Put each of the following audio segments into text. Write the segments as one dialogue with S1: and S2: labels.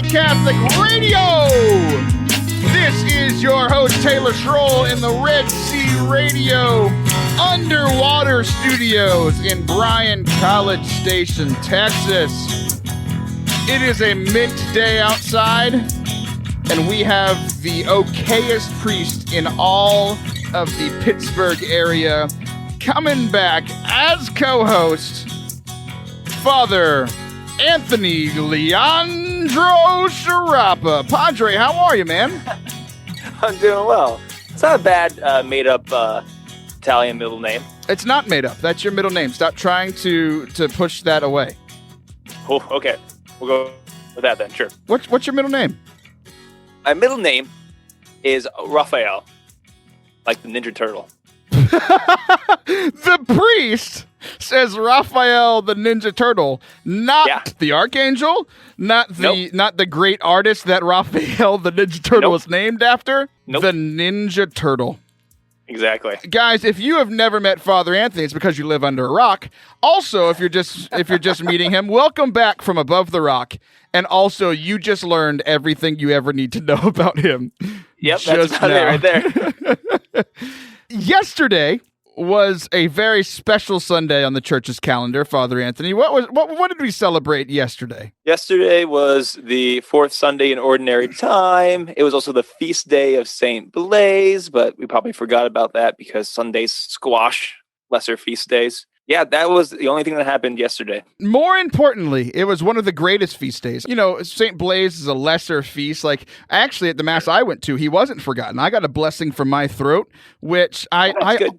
S1: Forte Catholic Radio. This is your host, Taylor Schroll, in the Red Sea Radio underwater studios in Bryan College Station, Texas. It is a mint day outside, and we have the okayest priest in all of the Pittsburgh area coming back as co-host, Father Anthony Leandro Sciarappa. Padre, how are you, man?
S2: I'm doing well. It's not a bad made-up Italian middle name.
S1: It's not made up. That's your middle name. Stop trying to push that away.
S2: Oh, okay. We'll go with that then, sure.
S1: What's your middle name?
S2: My middle name is Raphael, like the Ninja Turtle.
S1: The priest says Raphael the Ninja Turtle, not the Archangel, not the great artist that Raphael the Ninja Turtle was named after. The Ninja Turtle.
S2: Exactly.
S1: Guys, if you have never met Father Anthony, it's because you live under a rock. Also, if you're just meeting him, welcome back from above the rock. And also, you just learned everything you ever need to know about him.
S2: Yep, that's about it right there.
S1: Yesterday was a very special Sunday on the church's calendar, Father Anthony. What did we celebrate yesterday?
S2: Yesterday was the fourth Sunday in Ordinary Time. It was also the feast day of Saint Blaise, but we probably forgot about that because Sundays squash lesser feast days. Yeah, that was the only thing that happened yesterday.
S1: More importantly, it was one of the greatest feast days. You know, St. Blaise is a lesser feast. Like, actually, at the Mass I went to, he wasn't forgotten. I got a blessing from my throat, which I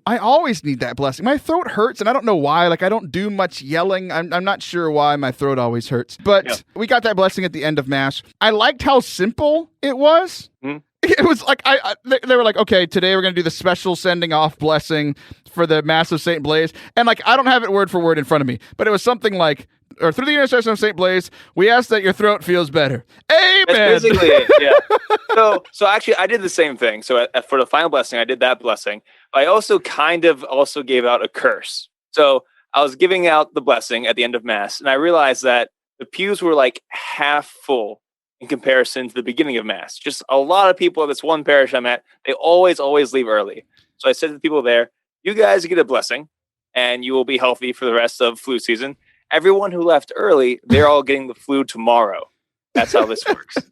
S1: always need that blessing. My throat hurts, and I don't know why. Like, I don't do much yelling. I'm not sure why my throat always hurts. But we got that blessing at the end of Mass. I liked how simple it was. Mm-hmm. It was like, they were like, okay, today we're going to do the special sending off blessing for the Mass of St. Blaise. And like, I don't have it word for word in front of me, but it was something like, or through the intercession of St. Blaise, we ask that your throat feels better. Amen.
S2: That's basically it, yeah. So actually, I did the same thing. So for the final blessing, I did that blessing. I also gave out a curse. So I was giving out the blessing at the end of Mass, and I realized that the pews were like half full in comparison to the beginning of Mass. Just a lot of people at this one parish I'm at, they always leave early. So I said to the people there, you guys get a blessing and you will be healthy for the rest of flu season. Everyone who left early, they're all getting the flu tomorrow. That's how this works. So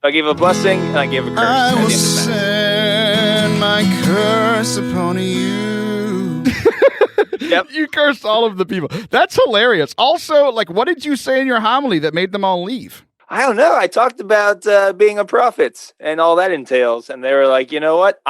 S2: I gave a blessing and I gave a curse at the end of Mass.
S3: Send my curse upon you.
S1: Yep. You cursed all of the people. That's hilarious. Also, like, what did you say in your homily that made them all leave?
S2: I don't know. I talked about being a prophet and all that entails. And they were like, you know what?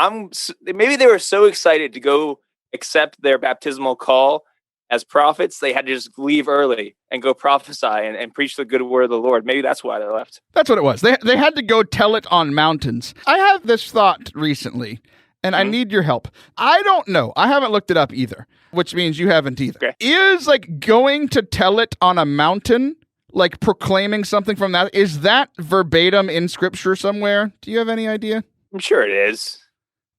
S2: Maybe they were so excited to go accept their baptismal call as prophets, they had to just leave early and go prophesy and preach the good word of the Lord. Maybe that's why they left.
S1: That's what it was. They had to go tell it on mountains. I have this thought recently, and I need your help. I don't know. I haven't looked it up either, which means you haven't either.
S2: Okay.
S1: Is like going to tell it on a mountain, like proclaiming something from that, is that verbatim in scripture somewhere? Do you have any idea?
S2: I'm sure it is.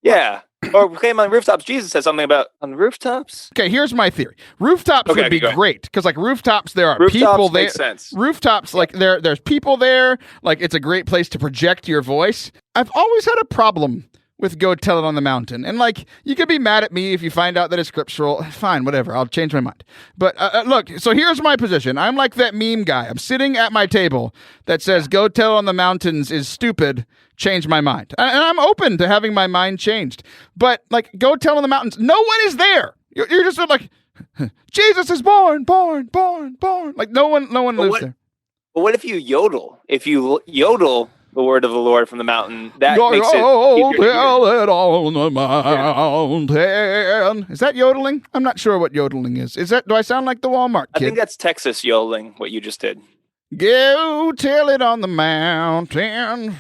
S2: Yeah. Or proclaim on rooftops. Jesus said something about on rooftops.
S1: Okay, here's my theory. Rooftops would be great because, like, rooftops, there are people there.
S2: Makes sense.
S1: Rooftops, like, there's people there. Like, it's a great place to project your voice. I've always had a problem with go tell it on the mountain. And, like, you could be mad at me if you find out that it's scriptural. Fine, whatever. I'll change my mind. But, look, so here's my position. I'm like that meme guy. I'm sitting at my table that says go tell on the mountains is stupid. Change my mind. And I'm open to having my mind changed. But, like, go tell on the mountains. No one is there. You're just sort of like, Jesus is born. Like, no one lives there.
S2: But what if you yodel? If you yodel the word of the Lord from the mountain, that makes it easier to hear.
S1: Tell it on the mountain. Is that yodeling? I'm not sure what yodeling is. Do I sound like the Walmart kid?
S2: I think that's Texas yodeling, what you just did.
S1: Go tell it on the mountain.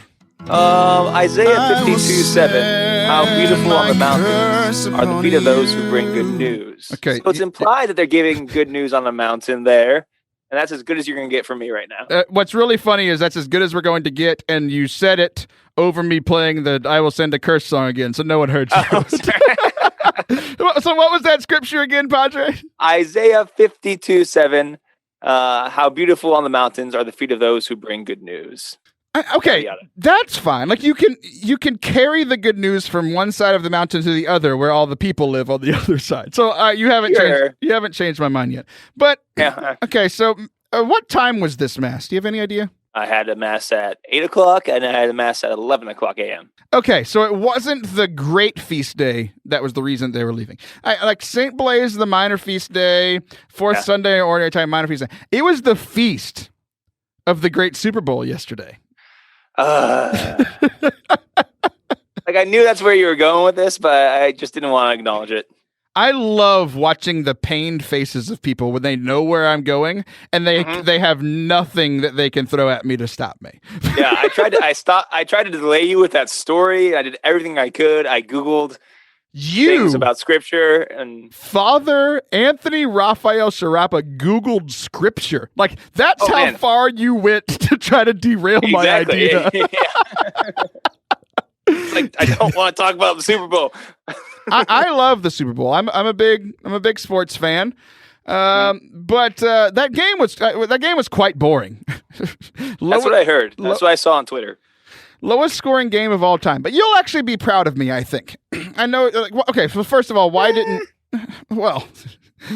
S2: Isaiah 52:7. How beautiful on the mountains are the feet of those who bring good news.
S1: Okay.
S2: So it's implied that they're giving good news on the mountain there. And that's as good as you're going to get from me right now.
S1: What's really funny is that's as good as we're going to get, and you said it over me playing the I Will Send a Curse song again, so no one heard you.
S2: Oh,
S1: so what was that scripture again, Padre?
S2: Isaiah 52:7. How beautiful on the mountains are the feet of those who bring good news.
S1: Okay, that's fine. Like you can carry the good news from one side of the mountain to the other, where all the people live on the other side. So you haven't changed my mind yet. But okay, so what time was this Mass? Do you have any idea?
S2: I had a Mass at 8 o'clock, and I had a Mass at 11 o'clock a.m.
S1: Okay, so it wasn't the great feast day that was the reason they were leaving. Like St. Blaise, the minor feast day, Fourth Sunday, Ordinary Time, minor feast day. It was the feast of the great Super Bowl yesterday.
S2: Like I knew that's where you were going with this, but I just didn't want to acknowledge it.
S1: I love watching the pained faces of people when they know where I'm going and they have nothing that they can throw at me to stop me.
S2: Yeah, I tried to delay you with that story. I did everything I could. I Googled things about scripture, and
S1: Father Anthony Raphael Sciarappa Googled scripture. Like that's how far you went to try to derail my idea.
S2: Yeah. It's like I don't want to talk about the Super Bowl.
S1: I love the Super Bowl. I'm a big sports fan. But that game was quite boring.
S2: That's what I heard. That's what I saw on Twitter.
S1: Lowest scoring game of all time. But you'll actually be proud of me, I think. I know. Okay, so first of all, why didn't? Well,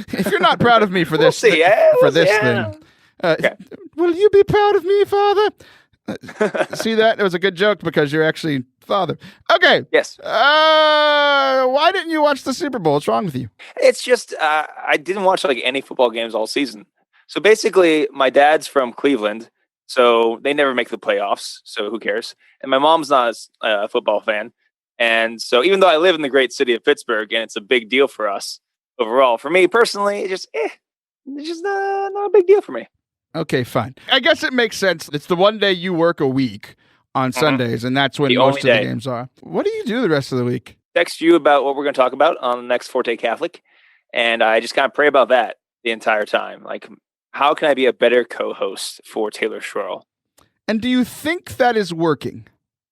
S1: if you're not proud of me for this, thing, will you be proud of me, Father? See that? It was a good joke because you're actually Father. Okay.
S2: Yes.
S1: Why didn't you watch the Super Bowl? What's wrong with you?
S2: It's just I didn't watch like any football games all season. So basically, my dad's from Cleveland, so they never make the playoffs. So who cares? And my mom's not a football fan, and so even though I live in the great city of Pittsburgh and it's a big deal for us overall, for me personally, it's just not a big deal for me.
S1: Okay, fine. I guess it makes sense. It's the one day you work a week on Sundays, and that's when most of the games are. What do you do the rest of the week?
S2: Text you about what we're going to talk about on the next Forte Catholic, and I just kind of pray about that the entire time. Like, how can I be a better co-host for Taylor Schroll?
S1: And do you think that is working?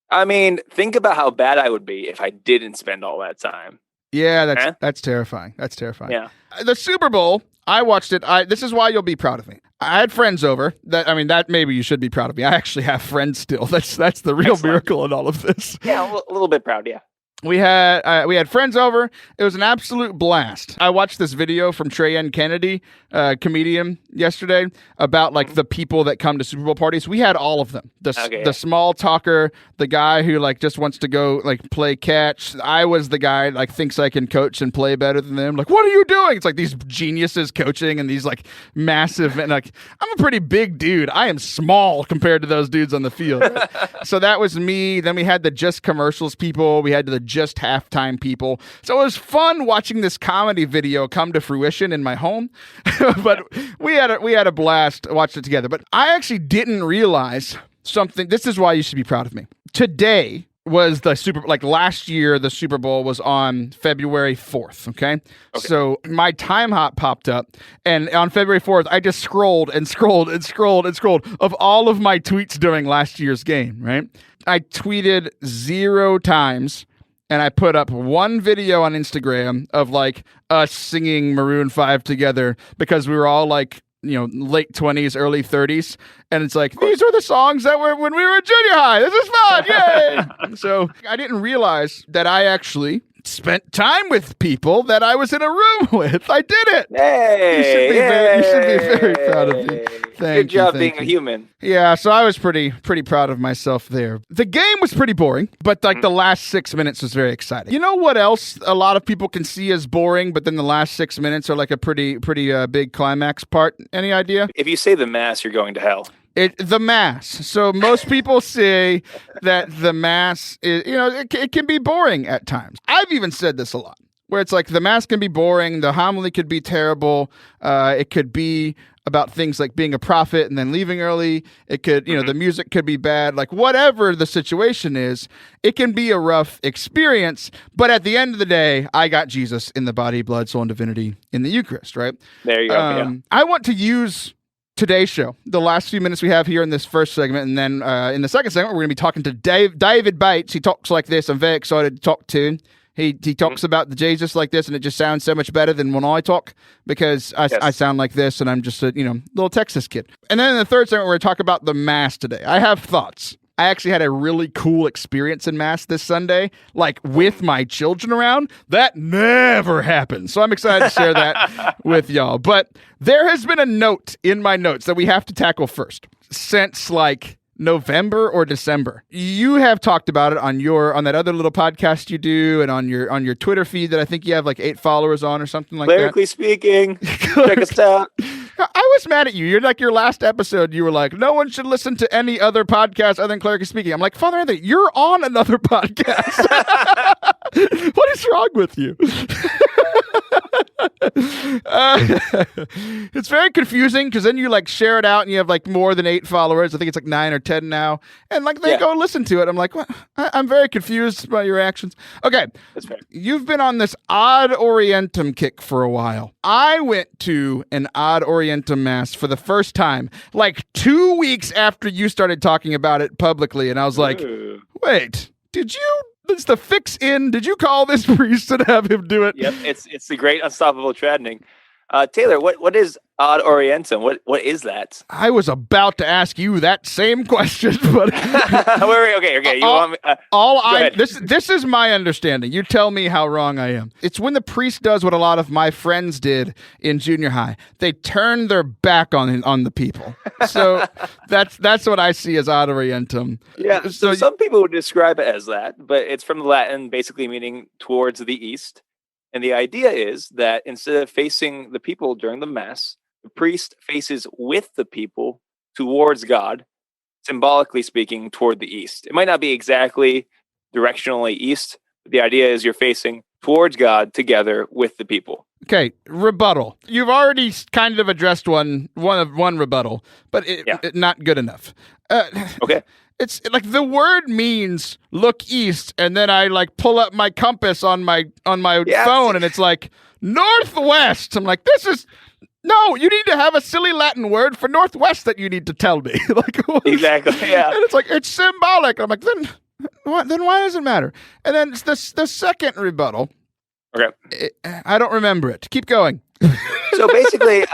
S2: I mean, think about how bad I would be if I didn't spend all that time.
S1: Yeah, that's terrifying. That's terrifying.
S2: Yeah.
S1: The Super Bowl, I watched it. This is why you'll be proud of me. I had friends over. That maybe you should be proud of me. I actually have friends still. That's the real miracle in all of this.
S2: Yeah, a little bit proud. Yeah.
S1: We had friends over. It was an absolute blast. I watched this video from Trey Kennedy, comedian, yesterday about like the people that come to Super Bowl parties. We had all of them. The small talker, the guy who like just wants to go like play catch. I was the guy like thinks I can coach and play better than them. Like, what are you doing? It's like these geniuses coaching and these like massive, and like I'm a pretty big dude. I am small compared to those dudes on the field. So that was me. Then we had the just commercials people. We had the just halftime people. So it was fun watching this comedy video come to fruition in my home. But we had a blast watching it together. But I actually didn't realize something. This is why you should be proud of me. Today was last year the Super Bowl was on February 4th, okay? So my time hop popped up, and on February 4th I just scrolled of all of my tweets during last year's game, right? I tweeted 0 times. And I put up one video on Instagram of like us singing Maroon 5 together because we were all like, late 20s, early 30s. And it's like, these were the songs that were when we were in junior high. This is fun. Yay. So I didn't realize that I actually spent time with people that I was in a room with. I did it.
S2: Hey,
S1: you should be very proud of me.
S2: Good job being a human.
S1: Yeah, so I was pretty proud of myself there. The game was pretty boring, but like the last 6 minutes was very exciting. You know what else a lot of people can see as boring, but then the last 6 minutes are like a pretty big climax part? Any idea?
S2: If you say the Mass, you're going to hell.
S1: The Mass. So most people say that the Mass is, it can be boring at times. I've even said this a lot, where it's like the Mass can be boring, the homily could be terrible, it could be about things like being a prophet and then leaving early. It could, the music could be bad, like whatever the situation is, it can be a rough experience. But at the end of the day, I got Jesus in the body, blood, soul, and divinity in the Eucharist, right?
S2: There you go.
S1: I want to use today's show, the last few minutes we have here in this first segment, and then in the second segment, we're going to be talking to David Bates. He talks like this. I'm very excited to talk to him. He talks about the Jesus like this, and it just sounds so much better than when I talk because I sound like this, and I'm just a little Texas kid. And then in the third segment, we're going to talk about the Mass today. I have thoughts. I actually had a really cool experience in Mass this Sunday, like with my children around. That never happens. So I'm excited to share that with y'all. But there has been a note in my notes that we have to tackle first since like November or December. You have talked about it on that other little podcast you do and on your Twitter feed that I think you have like 8 followers on or something like
S2: Lyrically speaking, check us out.
S1: I was mad at you. You're like your last episode. You were like, no one should listen to any other podcast other than Clerically Speaking. I'm like, Father Anthony, you're on another podcast. What is wrong with you? It's very confusing because then you like share it out and you have like more than 8 followers. I think it's like 9 or 10 now. And like they go listen to it. I'm like, what? I'm very confused by your actions. Okay.
S2: That's fair.
S1: You've been on this odd Orientem kick for a while. I went to an odd Orientem Mass for the first time like 2 weeks after you started talking about it publicly. And I was like, wait, is the fix in? Did you call this priest and have him do it?
S2: Yep, it's the great unstoppable training. Taylor, what is odd Orientem? What is that?
S1: I was about to ask you that same question, but
S2: okay. You want me?
S1: This is my understanding. You tell me how wrong I am. It's when the priest does what a lot of my friends did in junior high. They turn their back on the people. So that's what I see as odd Orientem.
S2: Yeah. So some people would describe it as that, but it's from the Latin, basically meaning towards the east. And the idea is that instead of facing the people during the Mass, the priest faces with the people towards God, symbolically speaking, toward the east. It might not be exactly directionally east, but the idea is you're facing towards God together with the people.
S1: Okay, rebuttal. You've already kind of addressed one rebuttal, but not good enough.
S2: Okay.
S1: It's like the word means look east, and then I like pull up my compass on my phone, and it's like northwest. I'm like, no, you need to have a silly Latin word for northwest that you need to tell me. Like
S2: exactly, yeah.
S1: And it's like it's symbolic. I'm like, then why does it matter? And then the second rebuttal.
S2: Okay,
S1: I don't remember it. Keep going.
S2: So basically,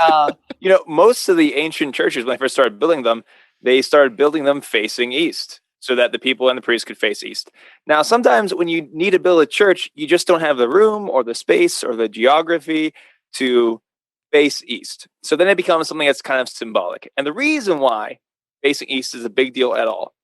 S2: most of the ancient churches, when they first started building them, they started building them facing east so that the people and the priests could face east. Now, sometimes when you need to build a church, you just don't have the room or the space or the geography to face east. So then it becomes something that's kind of symbolic. And the reason why facing east is a big deal at all,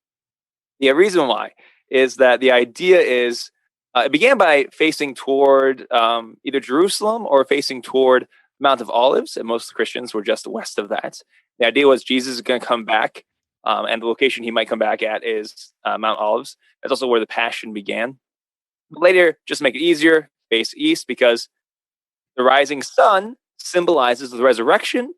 S2: the reason why is that the idea is it began by facing toward either Jerusalem or facing toward Mount of Olives, and most Christians were just west of that. The idea was Jesus is going to come back, and the location he might come back at is Mount Olives. That's also where the Passion began. But later, just to make it easier, face east, because the rising sun symbolizes the resurrection,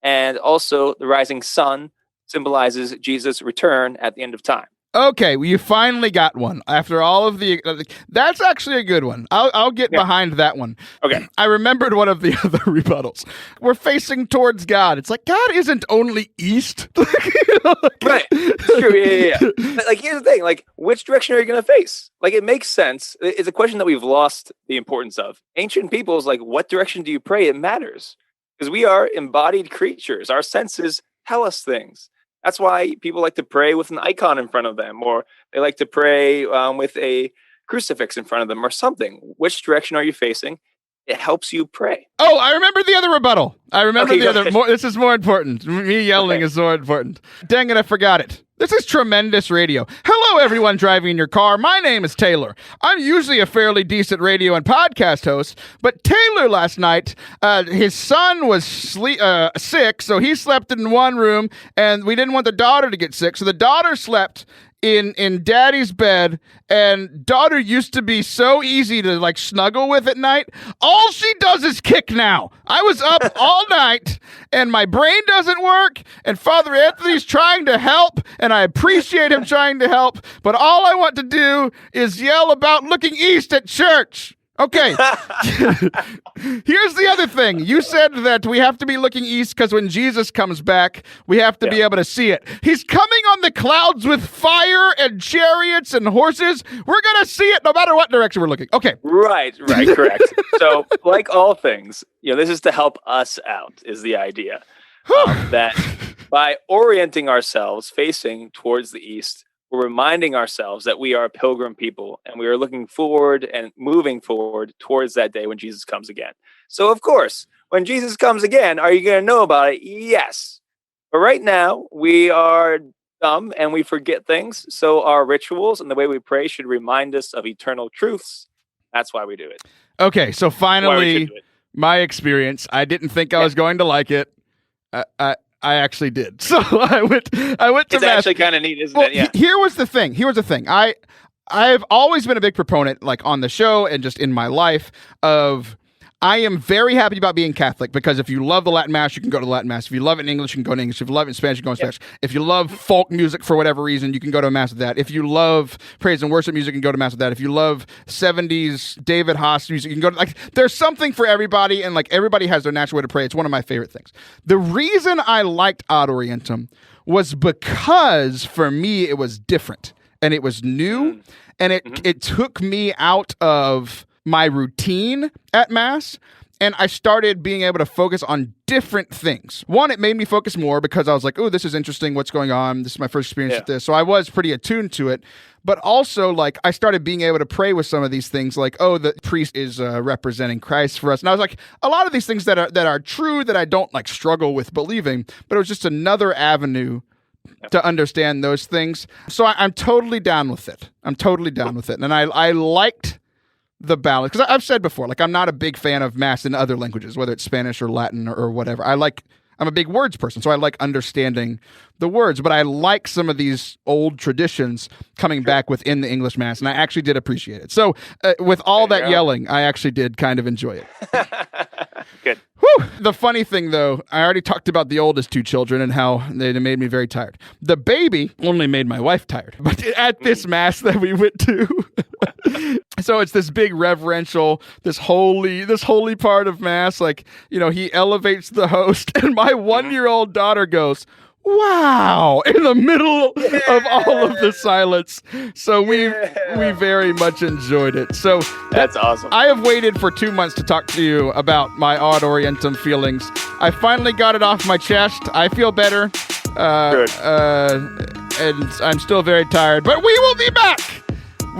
S2: and also the rising sun symbolizes Jesus' return at the end of time.
S1: Okay, well, you finally got one after all of the. That's actually a good one. I'll get behind that one.
S2: Okay,
S1: I remembered one of the other rebuttals. We're facing towards God. It's like God isn't only east.
S2: Right? It's true. Yeah. Like here's the thing: like which direction are you going to face? Like it makes sense. It's a question that we've lost the importance of. Ancient peoples, like what direction do you pray? It matters because we are embodied creatures. Our senses tell us things. That's why people like to pray with an icon in front of them, or they like to pray with a crucifix in front of them or something. Which direction are you facing? It helps you pray.
S1: Oh, I remember the other rebuttal. This is more important. Me yelling is more important. Dang it, I forgot it. This is tremendous radio. Hello, everyone driving in your car. My name is Taylor. I'm usually a fairly decent radio and podcast host, but Taylor last night, his son was sick, so he slept in one room, and we didn't want the daughter to get sick, so the daughter slept in daddy's bed, and daughter used to be so easy to like snuggle with at night. All she does is kick now. I was up all night and my brain doesn't work, and Father Anthony's trying to help, and I appreciate him trying to help, but all I want to do is yell about looking east at church. Okay. Here's the other thing. You said that we have to be looking east because when Jesus comes back, we have to be able to see it. He's coming on the clouds with fire and chariots and horses. We're going to see it no matter what direction we're looking. Okay.
S2: Right, correct. So, like all things, this is to help us out, is the idea. That by orienting ourselves facing towards the east, we're reminding ourselves that we are a pilgrim people and we are looking forward and moving forward towards that day when Jesus comes again. So, of course, when Jesus comes again, are you going to know about it? Yes. But right now, we are dumb and we forget things. So our rituals and the way we pray should remind us of eternal truths. That's why we do it.
S1: Okay, so finally, my experience. I didn't think I was going to like it. I actually did. So I went to Mass.
S2: It's actually kind of neat, isn't it? Yeah.
S1: Here was the thing. I've always been a big proponent, like on the show and just in my life, of I am very happy about being Catholic, because if you love the Latin Mass, you can go to the Latin Mass. If you love it in English, you can go to English. If you love it in Spanish, you can go in Spanish. If you love folk music for whatever reason, you can go to a Mass with that. If you love praise and worship music, you can go to Mass with that. If you love 70s David Haas music, you can go to, like, there's something for everybody, and like everybody has their natural way to pray. It's one of my favorite things. The reason I liked Ad Orientem was because for me it was different and it was new, and it took me out of my routine at Mass, and I started being able to focus on different things. One, it made me focus more because I was like, oh, this is interesting. What's going on? This is my first experience with this. So I was pretty attuned to it. But also, like, I started being able to pray with some of these things, like, oh, the priest is representing Christ for us. And I was like, a lot of these things that are true that I don't, like, struggle with believing, but it was just another avenue to understand those things. So I'm totally down with it. And I liked the balance, because I've said before, like, I'm not a big fan of Mass in other languages, whether it's Spanish or Latin or whatever. I'm a big words person, so I like understanding the words, but I like some of these old traditions coming back within the English Mass, and I actually did appreciate it. So with all that yelling, I actually did kind of enjoy it.
S2: Good.
S1: Whew. The funny thing, though, I already talked about the oldest two children and how they made me very tired. The baby only made my wife tired. But at this Mass that we went to, so it's this big reverential, this holy part of Mass. Like, you know, he elevates the host, and my 1-year-old daughter goes, wow, in the middle of all of the silence. So we very much enjoyed it. So
S2: that's awesome.
S1: I have waited for 2 months to talk to you about my Ad Orientem feelings. I finally got it off my chest. I feel better.
S2: Good.
S1: And I'm still very tired, but we will be back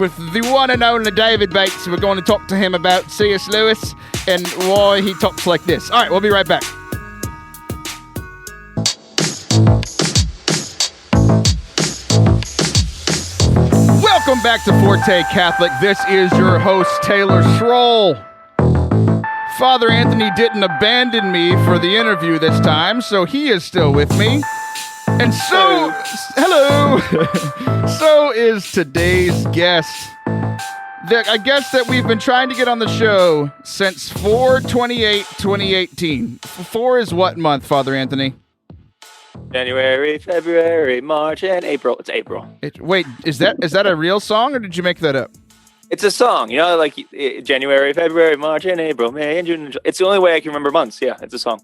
S1: with the one and only David Bates. We're going to talk to him about C.S. Lewis and why he talks like this. All right, we'll be right back. Welcome back to Forte Catholic. This is your host, Taylor Schroll. Father Anthony didn't abandon me for the interview this time, so he is still with me. And so, hello. So is today's guest. I guess that we've been trying to get on the show since 4/28/2018. 4 is what month, Father Anthony?
S2: January, February, March, and April. It's April.
S1: Wait, is that a real song, or did you make that up?
S2: It's a song, you know, like January, February, March, and April, May, and June. It's the only way I can remember months. Yeah, it's a song.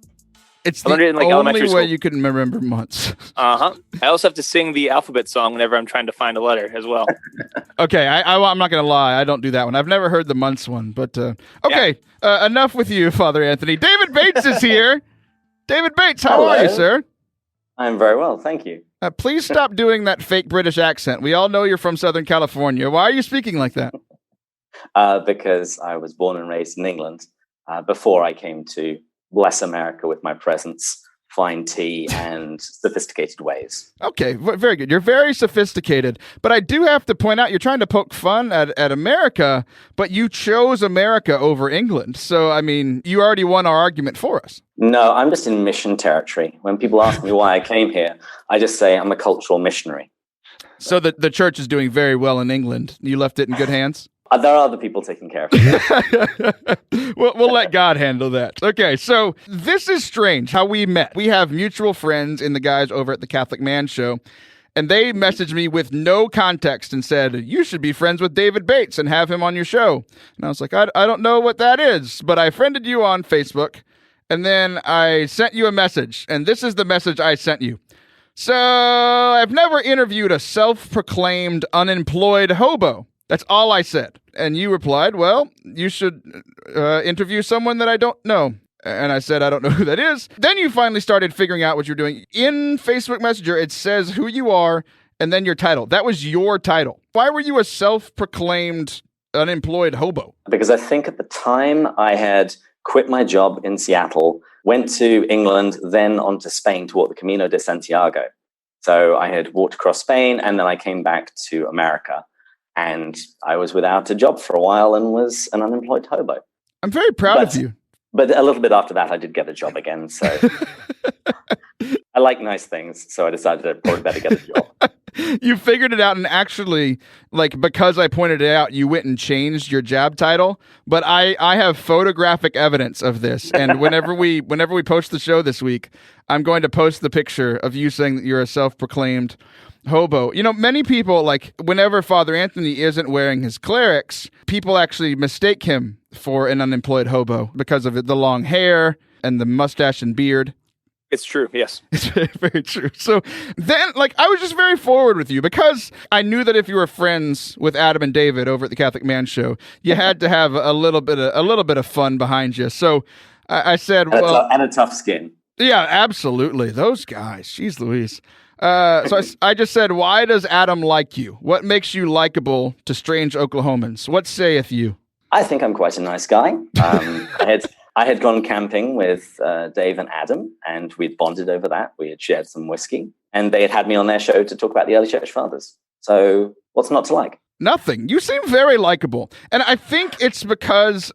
S1: It's the only way you can remember months.
S2: I also have to sing the alphabet song whenever I'm trying to find a letter as well.
S1: Okay, I'm not going to lie. I don't do that one. I've never heard the months one, but okay. Enough with you, Father Anthony. David Bates is here. David Bates, how are you, sir?
S4: I'm very well, thank you.
S1: Please stop doing that fake British accent. We all know you're from Southern California. Why are you speaking like that?
S4: Because I was born and raised in England before I came to bless America with my presence, fine tea, and sophisticated ways. Okay,
S1: very good. You're very sophisticated. But I do have to point out, you're trying to poke fun at America, but you chose America over England. So, I mean, you already won our argument for us.
S4: No, I'm just in mission territory. When people ask me why I came here, I just say I'm a cultural missionary.
S1: So the church is doing very well in England. You left it in good hands?
S4: There are other people taking care of it.
S1: We'll let God handle that. Okay, so this is strange how we met. We have mutual friends in the guys over at the Catholic Man Show, and they messaged me with no context and said, you should be friends with David Bates and have him on your show. And I was like, I don't know what that is, but I friended you on Facebook, and then I sent you a message, and this is the message I sent you. So I've never interviewed a self-proclaimed unemployed hobo. That's all I said. And you replied, well, you should interview someone that I don't know. And I said, I don't know who that is. Then you finally started figuring out what you're doing. In Facebook Messenger, it says who you are and then your title. That was your title. Why were you a self-proclaimed unemployed hobo?
S4: Because I think at the time I had quit my job in Seattle, went to England, then on to Spain to walk the Camino de Santiago. So I had walked across Spain, and then I came back to America. And I was without a job for a while and was an unemployed hobo.
S1: I'm very proud of you.
S4: But a little bit after that, I did get a job again. So I like nice things. So I decided I'd probably better get a job.
S1: You figured it out, and actually, like, because I pointed it out, you went and changed your job title. But I have photographic evidence of this. And whenever we post the show this week, I'm going to post the picture of you saying that you're a self-proclaimed hobo. You know, many people, like, whenever Father Anthony isn't wearing his clerics, people actually mistake him for an unemployed hobo because of the long hair and the mustache and beard.
S2: It's true, yes.
S1: It's very, very true. So then, like, I was just very forward with you because I knew that if you were friends with Adam and David over at the Catholic Man Show, you had to have a little bit of fun behind you. So I said,
S4: and a tough skin.
S1: Yeah, absolutely. Those guys, jeez Louise. So I just said, why does Adam like you? What makes you likable to strange Oklahomans? What saith you?
S4: I think I'm quite a nice guy. I had gone camping with Dave and Adam, and we'd bonded over that. We had shared some whiskey, and they had me on their show to talk about the early church fathers. So what's not to like?
S1: Nothing. You seem very likable, and I think it's because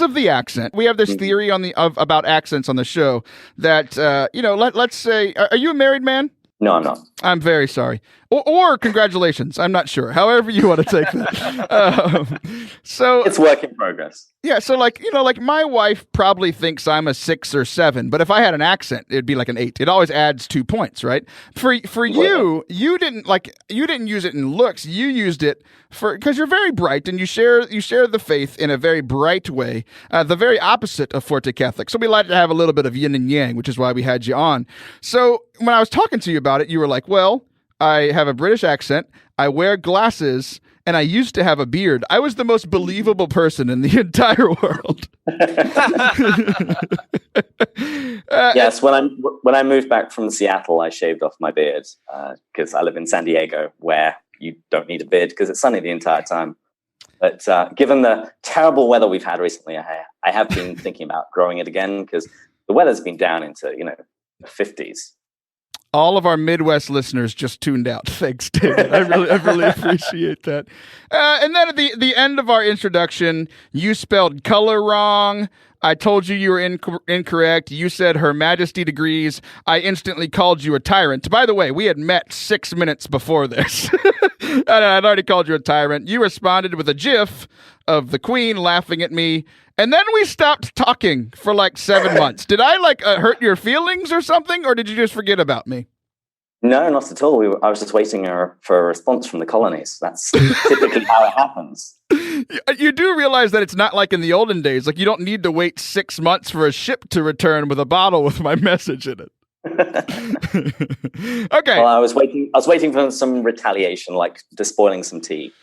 S1: of the accent. We have this theory about accents on the show that let's say, are you a married man?
S4: No, I'm not.
S1: I'm very sorry. Or congratulations. I'm not sure. However you want to take that. So
S4: it's work in progress.
S1: Yeah. So like my wife probably thinks I'm a 6 or 7, but if I had an accent, it'd be like an 8. It always adds 2 points, right? For you, you didn't use it in looks. You used it because you're very bright and you share the faith in a very bright way, the very opposite of Forte Catholic. So we like to have a little bit of yin and yang, which is why we had you on. So when I was talking to you about it, you were like, well, I have a British accent, I wear glasses, and I used to have a beard. I was the most believable person in the entire world.
S4: Yes, when I moved back from Seattle, I shaved off my beard because I live in San Diego, where you don't need a beard because it's sunny the entire time. But given the terrible weather we've had recently, I have been thinking about growing it again because the weather's been down into the 50s.
S1: All of our Midwest listeners just tuned out. Thanks, David. I really appreciate that. And then at the end of our introduction, you spelled color wrong. I told you were incorrect. You said Her Majesty degrees. I instantly called you a tyrant. By the way, we had met 6 minutes before this. And I'd already called you a tyrant. You responded with a gif of the Queen laughing at me. And then we stopped talking for like 7 months. Did I hurt your feelings or something? Or did you just forget about me?
S4: No, not at all. I was just waiting for a response from the colonies. That's typically how it happens.
S1: You do realize that it's not like in the olden days. Like, you don't need to wait 6 months for a ship to return with a bottle with my message in it. Okay.
S4: Well, I was waiting for some retaliation, like despoiling some tea.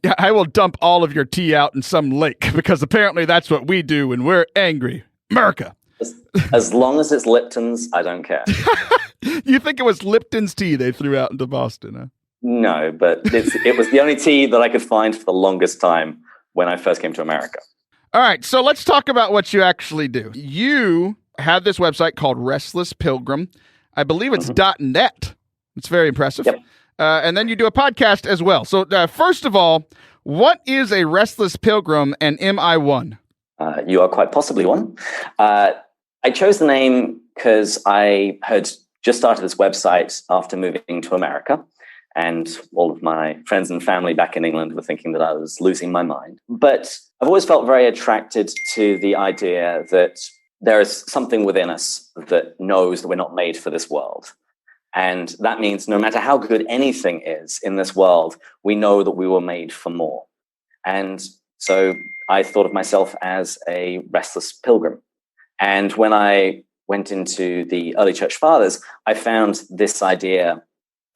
S1: Yeah, I will dump all of your tea out in some lake because apparently that's what we do when we're angry. America.
S4: As long as it's Lipton's, I don't care.
S1: You think it was Lipton's tea they threw out into Boston, huh?
S4: No, but it was the only tea that I could find for the longest time when I first came to America.
S1: All right, so let's talk about what you actually do. You have this website called Restless Pilgrim. I believe it's .net. It's very impressive. Yep. And then you do a podcast as well. So first of all, what is a Restless Pilgrim, and am I one?
S4: You are quite possibly one. I chose the name because I had just started this website after moving to America, and all of my friends and family back in England were thinking that I was losing my mind. But I've always felt very attracted to the idea that there is something within us that knows that we're not made for this world. And that means no matter how good anything is in this world, we know that we were made for more. And so I thought of myself as a restless pilgrim. And when I went into the early church fathers, I found this idea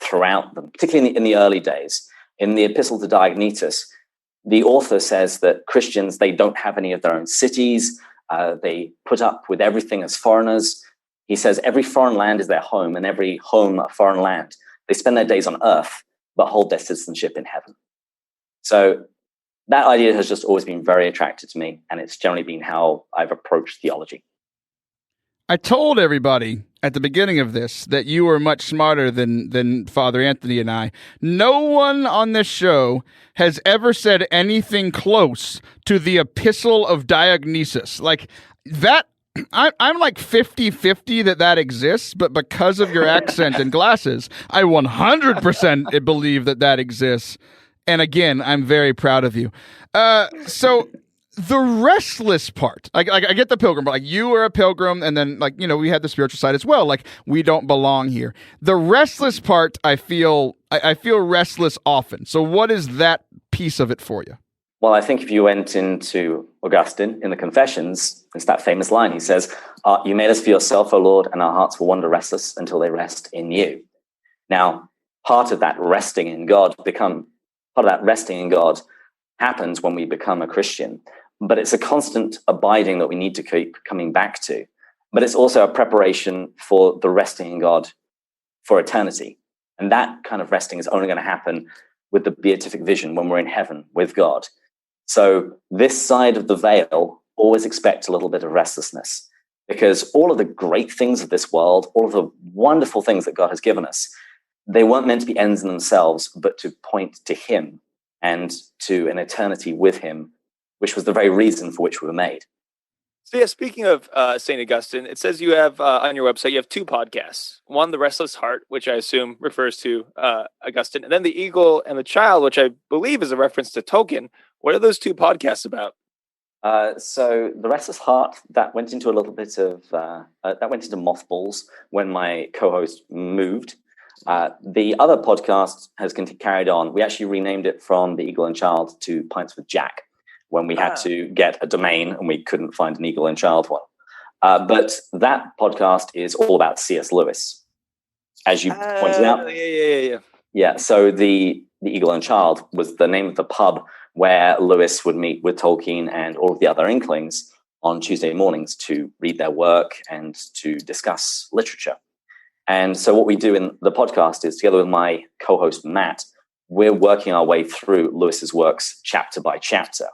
S4: throughout them, particularly in the early days. In the Epistle to Diognetus, the author says that Christians, they don't have any of their own cities. They put up with everything as foreigners. He says every foreign land is their home, and every home a foreign land. They spend their days on earth, but hold their citizenship in heaven. So that idea has just always been very attractive to me, and it's generally been how I've approached theology.
S1: I told everybody at the beginning of this that you were much smarter than Father Anthony and I. No one on this show has ever said anything close to the Epistle of Diognesis. Like that, I'm like 50-50 that exists, but because of your accent and glasses, I 100% believe that exists. And again, I'm very proud of you. So the restless part, like I get the pilgrim, but like you are a pilgrim, and then like, you know, we had the spiritual side as well. Like we don't belong here. The restless part, I feel restless often. So what is that piece of it for you?
S4: Well, I think if you went into Augustine in the Confessions, it's that famous line. He says, "You made us for yourself, O Lord, and our hearts will wander restless until they rest in you." Now, part of that resting in God happens when we become a Christian. But it's a constant abiding that we need to keep coming back to. But it's also a preparation for the resting in God for eternity. And that kind of resting is only going to happen with the beatific vision when we're in heaven with God. So this side of the veil, always expect a little bit of restlessness, because all of the great things of this world, all of the wonderful things that God has given us, they weren't meant to be ends in themselves, but to point to him and to an eternity with him, which was the very reason for which we were made.
S2: So yeah, speaking of St. Augustine, it says you have on your website, you have two podcasts. One, The Restless Heart, which I assume refers to Augustine, and then The Eagle and the Child, which I believe is a reference to Tolkien. What are those two podcasts about?
S4: So The Restless Heart, that went into a little bit of, that went into mothballs when my co-host moved. The other podcast has carried on. We actually renamed it from The Eagle and Child to Pints with Jack, when we had to get a domain and we couldn't find an Eagle and Child one. But that podcast is all about C.S. Lewis, as you pointed out. Yeah, so the Eagle and Child was the name of the pub where Lewis would meet with Tolkien and all of the other Inklings on Tuesday mornings to read their work and to discuss literature. And so what we do in the podcast is, together with my co-host Matt, we're working our way through Lewis's works chapter by chapter.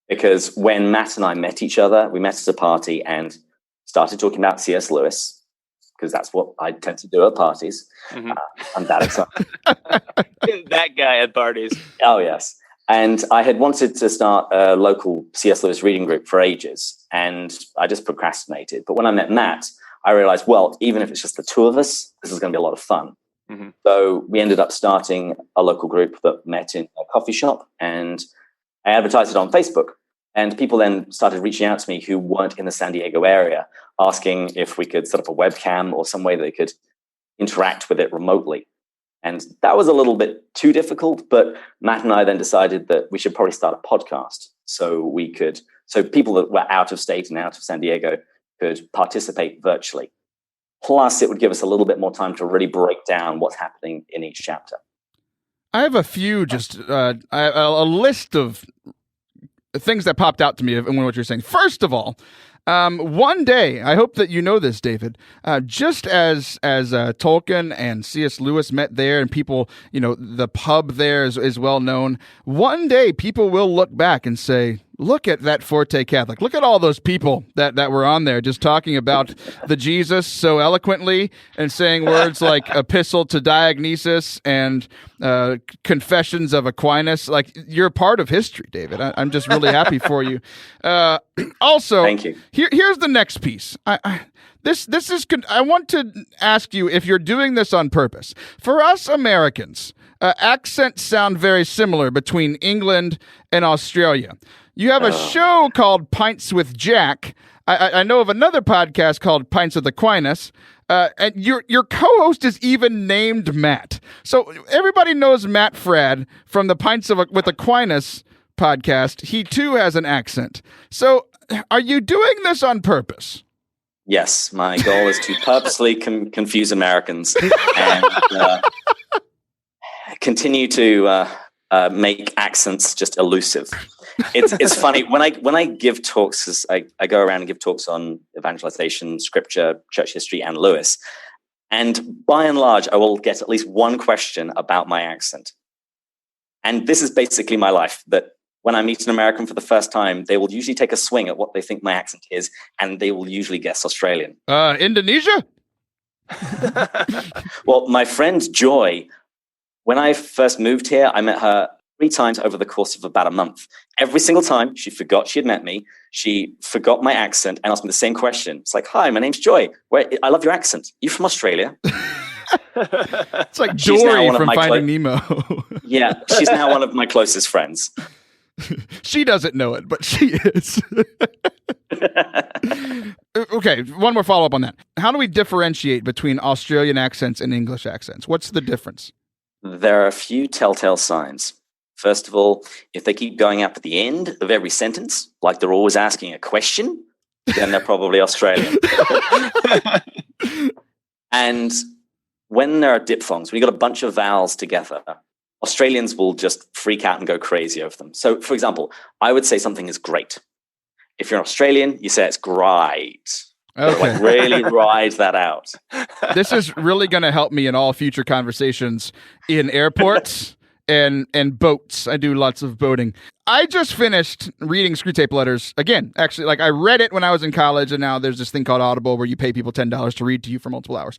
S4: Because when Matt and I met each other, we met at a party and started talking about C.S. Lewis, because that's what I tend to do at parties. Mm-hmm. I'm that excited.
S2: That guy at parties.
S4: Oh, yes. And I had wanted to start a local C.S. Lewis reading group for ages, and I just procrastinated. But when I met Matt, I realized, well, even if it's just the two of us, this is going to be a lot of fun. Mm-hmm. So we ended up starting a local group that met in a coffee shop, and I advertised it on Facebook, and people then started reaching out to me who weren't in the San Diego area, asking if we could set up a webcam or some way they could interact with it remotely. And that was a little bit too difficult, but Matt and I then decided that we should probably start a podcast so people that were out of state and out of San Diego could participate virtually. Plus, it would give us a little bit more time to really break down what's happening in each chapter.
S1: I have a few, a list of things that popped out to me in what you're saying. First of all, one day, I hope that you know this, David, just as Tolkien and C.S. Lewis met there, and people, you know, the pub there is well known. One day, people will look back and say, look at that Forte Catholic. Look at all those people that were on there just talking about the Jesus so eloquently and saying words like Epistle to Diognesis and Confessions of Aquinas. Like, you're part of history, David. I'm just really happy for you. Also,
S4: thank you.
S1: Here's the next piece. I want to ask you if you're doing this on purpose. For us Americans, accents sound very similar between England and Australia. You have a show called Pints with Jack. I know of another podcast called Pints with Aquinas. And your co-host is even named Matt. So everybody knows Matt Frad from the Pints with Aquinas podcast. He too has an accent. So are you doing this on purpose?
S4: Yes, my goal is to purposely confuse Americans and continue to make accents just elusive. It's funny when I give talks, 'cause I go around and give talks on evangelization, scripture, church history, and Lewis. And by and large, I will get at least one question about my accent. And this is basically my life, that when I meet an American for the first time, they will usually take a swing at what they think my accent is, and they will usually guess Australian.
S1: Indonesia?
S4: Well, my friend Joy, when I first moved here, I met her 3 times over the course of about a month. Every single time, she forgot she had met me. She forgot my accent and asked me the same question. It's like, hi, my name's Joy. I love your accent. You from Australia?
S1: It's like Dory from Finding Nemo.
S4: Yeah, she's now one of my closest friends.
S1: She doesn't know it, but she is. Okay, one more follow-up on that. How do we differentiate between Australian accents and English accents? What's the difference?
S4: There are a few telltale signs. First of all, if they keep going up at the end of every sentence, like they're always asking a question, then they're probably Australian. And when there are diphthongs, when you've got a bunch of vowels together, Australians will just freak out and go crazy over them. So, for example, I would say something is great. If you're an Australian, you say it's great.
S1: Okay.
S4: Like really ride that out.
S1: This is really going to help me in all future conversations in airports and boats. I do lots of boating. I just finished reading Screwtape Letters again. Actually, like I read it when I was in college, and now there's this thing called Audible where you pay people $10 to read to you for multiple hours.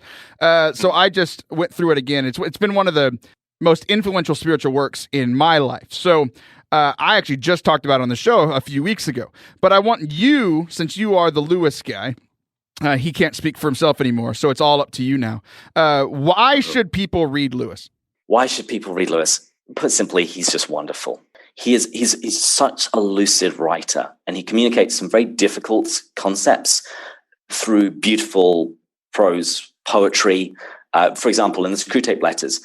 S1: So I just went through it again. It's been one of the most influential spiritual works in my life. So I actually just talked about it on the show a few weeks ago. But I want you, since you are the Lewis guy, he can't speak for himself anymore, so it's all up to you now. Why should people read Lewis?
S4: Why should people read Lewis? Put simply, he's just wonderful. He's such a lucid writer, and he communicates some very difficult concepts through beautiful prose poetry. For example, in the Screwtape Letters,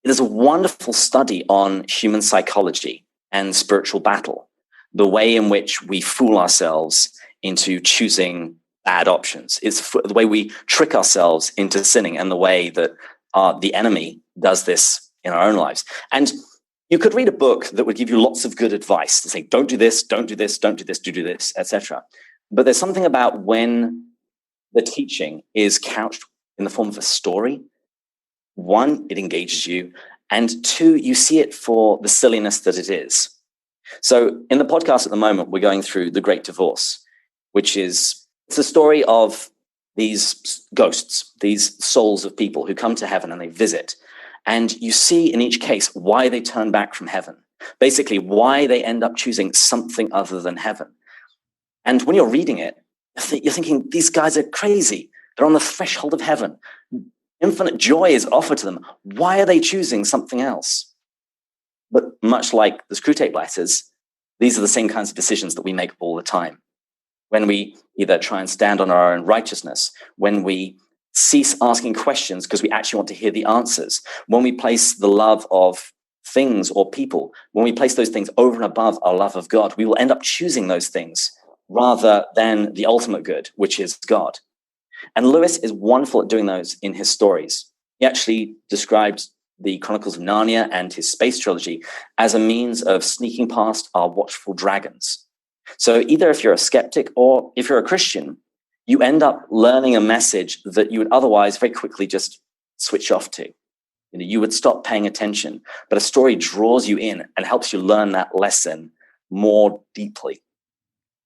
S4: there's a wonderful study on human psychology and spiritual battle, the way in which we fool ourselves into choosing bad options. It's the way we trick ourselves into sinning, and the way that the enemy does this in our own lives. And you could read a book that would give you lots of good advice to say, don't do this, don't do this, don't do this, do this, etc. But there's something about when the teaching is couched in the form of a story. 1, it engages you, and 2, you see it for the silliness that it is. So in the podcast at the moment, we're going through The Great Divorce, which is it's a story of these ghosts, these souls of people who come to heaven and they visit. And you see in each case why they turn back from heaven, basically why they end up choosing something other than heaven. And when you're reading it, you're thinking, these guys are crazy. They're on the threshold of heaven. Infinite joy is offered to them. Why are they choosing something else? But much like the Screwtape Letters, these are the same kinds of decisions that we make all the time. When we either try and stand on our own righteousness, when we cease asking questions because we actually want to hear the answers, when we place the love of things or people, when we place those things over and above our love of God, we will end up choosing those things rather than the ultimate good, which is God. And Lewis is wonderful at doing those in his stories. He actually described the Chronicles of Narnia and his space trilogy as a means of sneaking past our watchful dragons. So either if you're a skeptic or if you're a Christian, you end up learning a message that you would otherwise very quickly just switch off to. You would stop paying attention, but a story draws you in and helps you learn that lesson more deeply.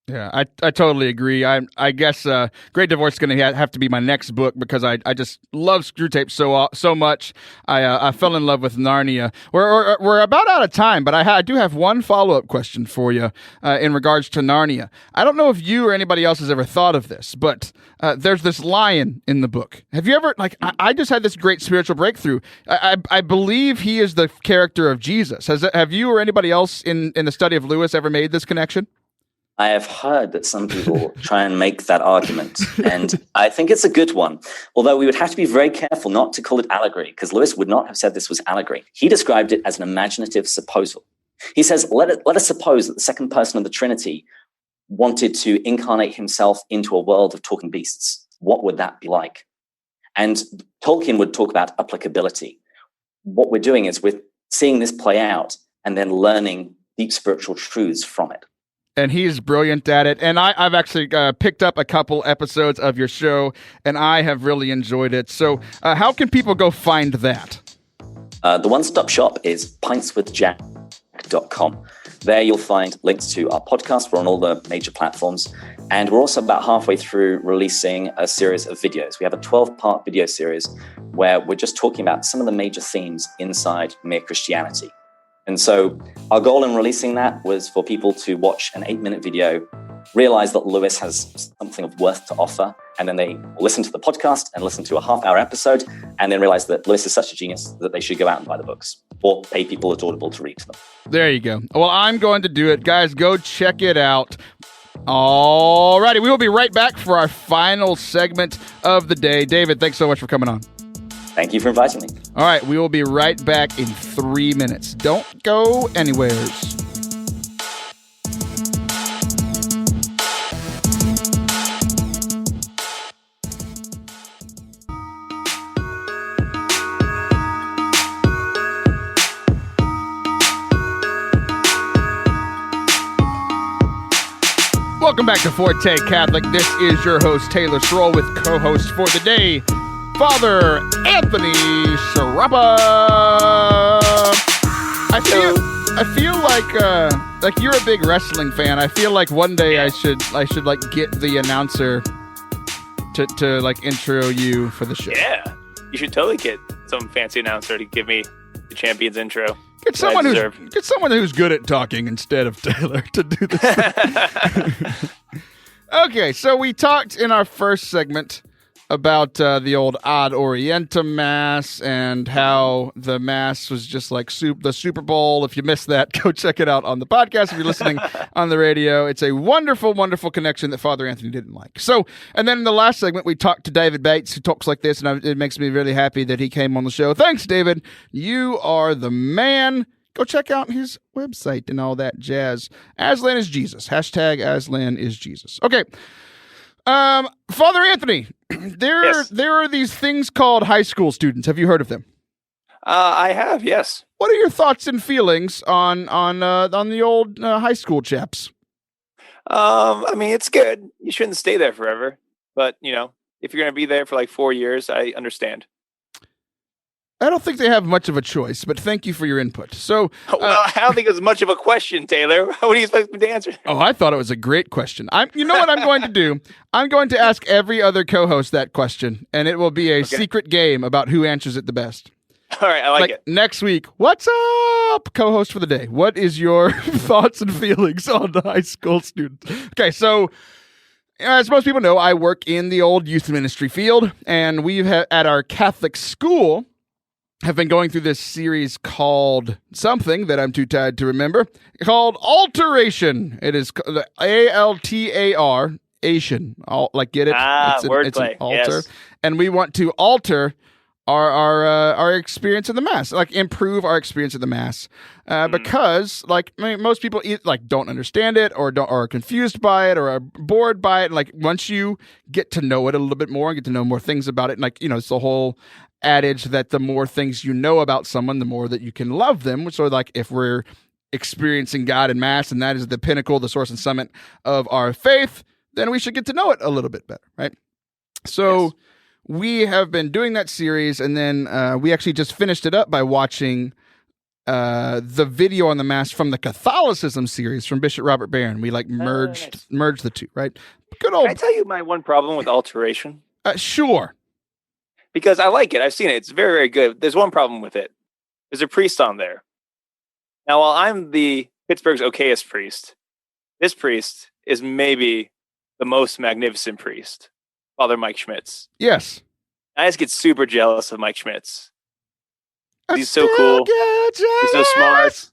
S1: Yeah, I totally agree. I guess Great Divorce is going to have to be my next book because I just love Screwtape so much. I fell in love with Narnia. We're about out of time, but I do have one follow-up question for you in regards to Narnia. I don't know if you or anybody else has ever thought of this, but there's this lion in the book. Have you ever, I just had this great spiritual breakthrough. I believe he is the character of Jesus. Have you or anybody else in the study of Lewis ever made this connection?
S4: I have heard that some people try and make that argument, and I think it's a good one. Although we would have to be very careful not to call it allegory, because Lewis would not have said this was allegory. He described it as an imaginative supposal. He says, let us suppose that the second person of the Trinity wanted to incarnate himself into a world of talking beasts. What would that be like? And Tolkien would talk about applicability. What we're doing is we're seeing this play out and then learning deep spiritual truths from it.
S1: And he's brilliant at it. And I've actually picked up a couple episodes of your show, and I have really enjoyed it. So how can people go find that?
S4: The one-stop shop is pintswithjack.com. There you'll find links to our podcast. We're on all the major platforms. And we're also about halfway through releasing a series of videos. We have a 12-part video series where we're just talking about some of the major themes inside mere Christianity. And so our goal in releasing that was for people to watch an 8-minute video, realize that Lewis has something of worth to offer, and then they listen to the podcast and listen to a half-hour episode, and then realize that Lewis is such a genius that they should go out and buy the books or pay people at Audible to read to them.
S1: There you go. Well, I'm going to do it. Guys, go check it out. All righty. We will be right back for our final segment of the day. David, thanks so much for coming on.
S4: Thank you for inviting me.
S1: All right. We will be right back in 3 minutes. Don't go anywhere. Welcome back to Forte Catholic. This is your host, Taylor Stroll, with co-host for the day, Father Anthony Sciarappa. I feel like you're a big wrestling fan. I feel like one day I should like get the announcer to like intro you for the show.
S2: Yeah, you should totally get some fancy announcer to give me the champion's intro.
S1: Get someone who's good at talking instead of Taylor to do this. Okay, so we talked in our first segment about the old odd Orientem Mass and how the Mass was just like the Super Bowl. If you missed that, go check it out on the podcast. If you're listening on the radio, it's a wonderful, wonderful connection that Father Anthony didn't like. So, and then in the last segment, we talked to David Bates, who talks like this, and it makes me really happy that he came on the show. Thanks, David. You are the man. Go check out his website and all that jazz. Aslan is Jesus. Hashtag Aslan is Jesus. Okay. Father Anthony, there are these things called high school students. Have you heard of them?
S2: I have, yes.
S1: What are your thoughts and feelings on the old high school chaps?
S2: I mean, it's good. You shouldn't stay there forever, but you know, if you're going to be there for like 4 years, I understand.
S1: I don't think they have much of a choice, but thank you for your input. So,
S2: well, I don't think it was much of a question, Taylor. What do you expect me to answer?
S1: Oh, I thought it was a great question. You know what I'm going to do? I'm going to ask every other co-host that question, and it will be a secret game about who answers it the best.
S2: All right, I like it.
S1: Next week, what's up, co-host for the day? What is your thoughts and feelings on the high school students? Okay, so as most people know, I work in the old youth ministry field, and we've at our Catholic school have been going through this series called something that I'm too tired to remember, called Alteration. It is ALTAR, Asian. Like, get it?
S2: It's
S1: an altar. Yes. And we want to alter our experience of the Mass, like improve our experience of the Mass, because like most people don't understand it or are confused by it or are bored by it. And, like, once you get to know it a little bit more and get to know more things about it, and, like, you know, it's the whole adage that the more things you know about someone, the more that you can love them. So, like, if we're experiencing God in Mass and that is the pinnacle, the source and summit of our faith, then we should get to know it a little bit better, right? So yes. We have been doing that series, and then we actually just finished it up by watching the video on the Mass from the Catholicism series from Bishop Robert Barron. We merged the two, right? Good old.
S2: Can I tell you my one problem with Alteration?
S1: Sure.
S2: Because I like it. I've seen it. It's very, very good. There's one problem with it. There's a priest on there. Now, while I'm the Pittsburgh's okayest priest, this priest is maybe the most magnificent priest, Father Mike Schmitz.
S1: Yes.
S2: I just get super jealous of Mike Schmitz. He's so cool. He's so smart.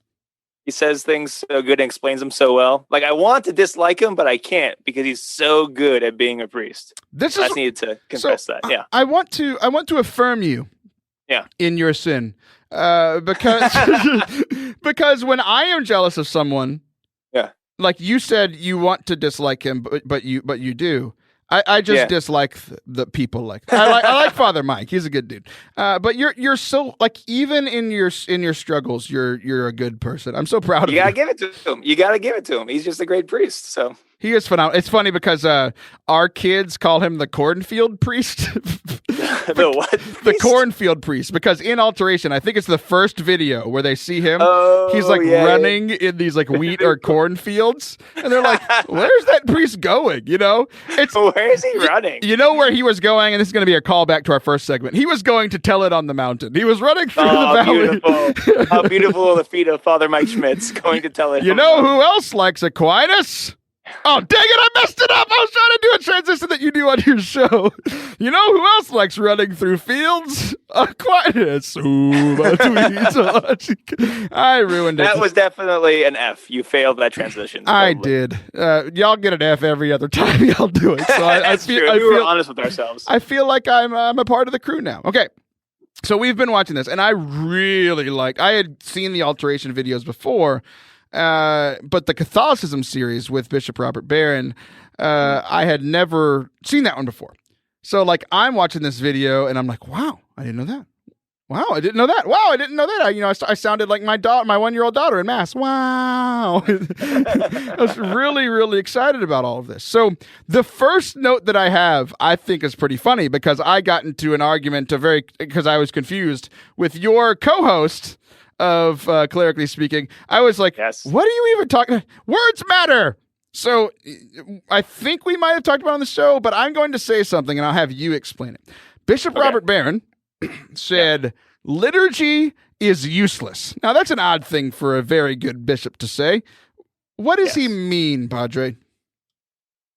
S2: He says things so good and explains them so well. Like, I want to dislike him, but I can't because he's so good at being a priest. I just needed to confess that. Yeah.
S1: I want to affirm you.
S2: Yeah.
S1: In your sin. Because because when I am jealous of someone,
S2: yeah,
S1: like you said, you want to dislike him, but you do. I just dislike the people like that. I like Father Mike. He's a good dude. But you're so like even in your struggles, you're a good person. I'm so proud of you.
S2: You gotta give it to him. You gotta give it to him. He's just a great priest. So
S1: he is phenomenal. It's funny because our kids call him the cornfield priest.
S2: The what?
S1: The cornfield priest, because in Alteration, I think it's the first video where they see him. He's like running in these like wheat or cornfields, and they're like, "Where's that priest going?" You know,
S2: where is he running?
S1: You know where he was going, and this is going to be a callback to our first segment. He was going to tell it on the mountain. He was running through the valley.
S2: Beautiful. How beautiful the feet of Father Mike Schmitz going to tell it.
S1: You know who else likes Aquinas? Oh, dang it, I messed it up. I was trying to do a transition that you do on your show. You know who else likes running through fields? Aquinas. I ruined it.
S2: That was definitely an F. You failed that transition.
S1: I did. Y'all get an F every other time y'all do it. So I feel
S2: we were honest with ourselves.
S1: I feel like I'm a part of the crew now. Okay. So we've been watching this, and I really I had seen the Alteration videos before, but the Catholicism series with Bishop Robert Barron, I had never seen that one before. So like I'm watching this video and I'm like, wow, I didn't know that. Wow, I didn't know that. Wow, I didn't know that. I sounded like my 1-year-old daughter in Mass. Wow. I was really, really excited about all of this. So the first note that I have, I think is pretty funny because I got into an argument because I was confused with your co-host of Clerically Speaking. I was like, What are you even talking? Words matter. So I think we might have talked about it on the show, but I'm going to say something and I'll have you explain it. Bishop Robert Barron said, liturgy is useless. Now, that's an odd thing for a very good bishop to say. What does he mean, Padre?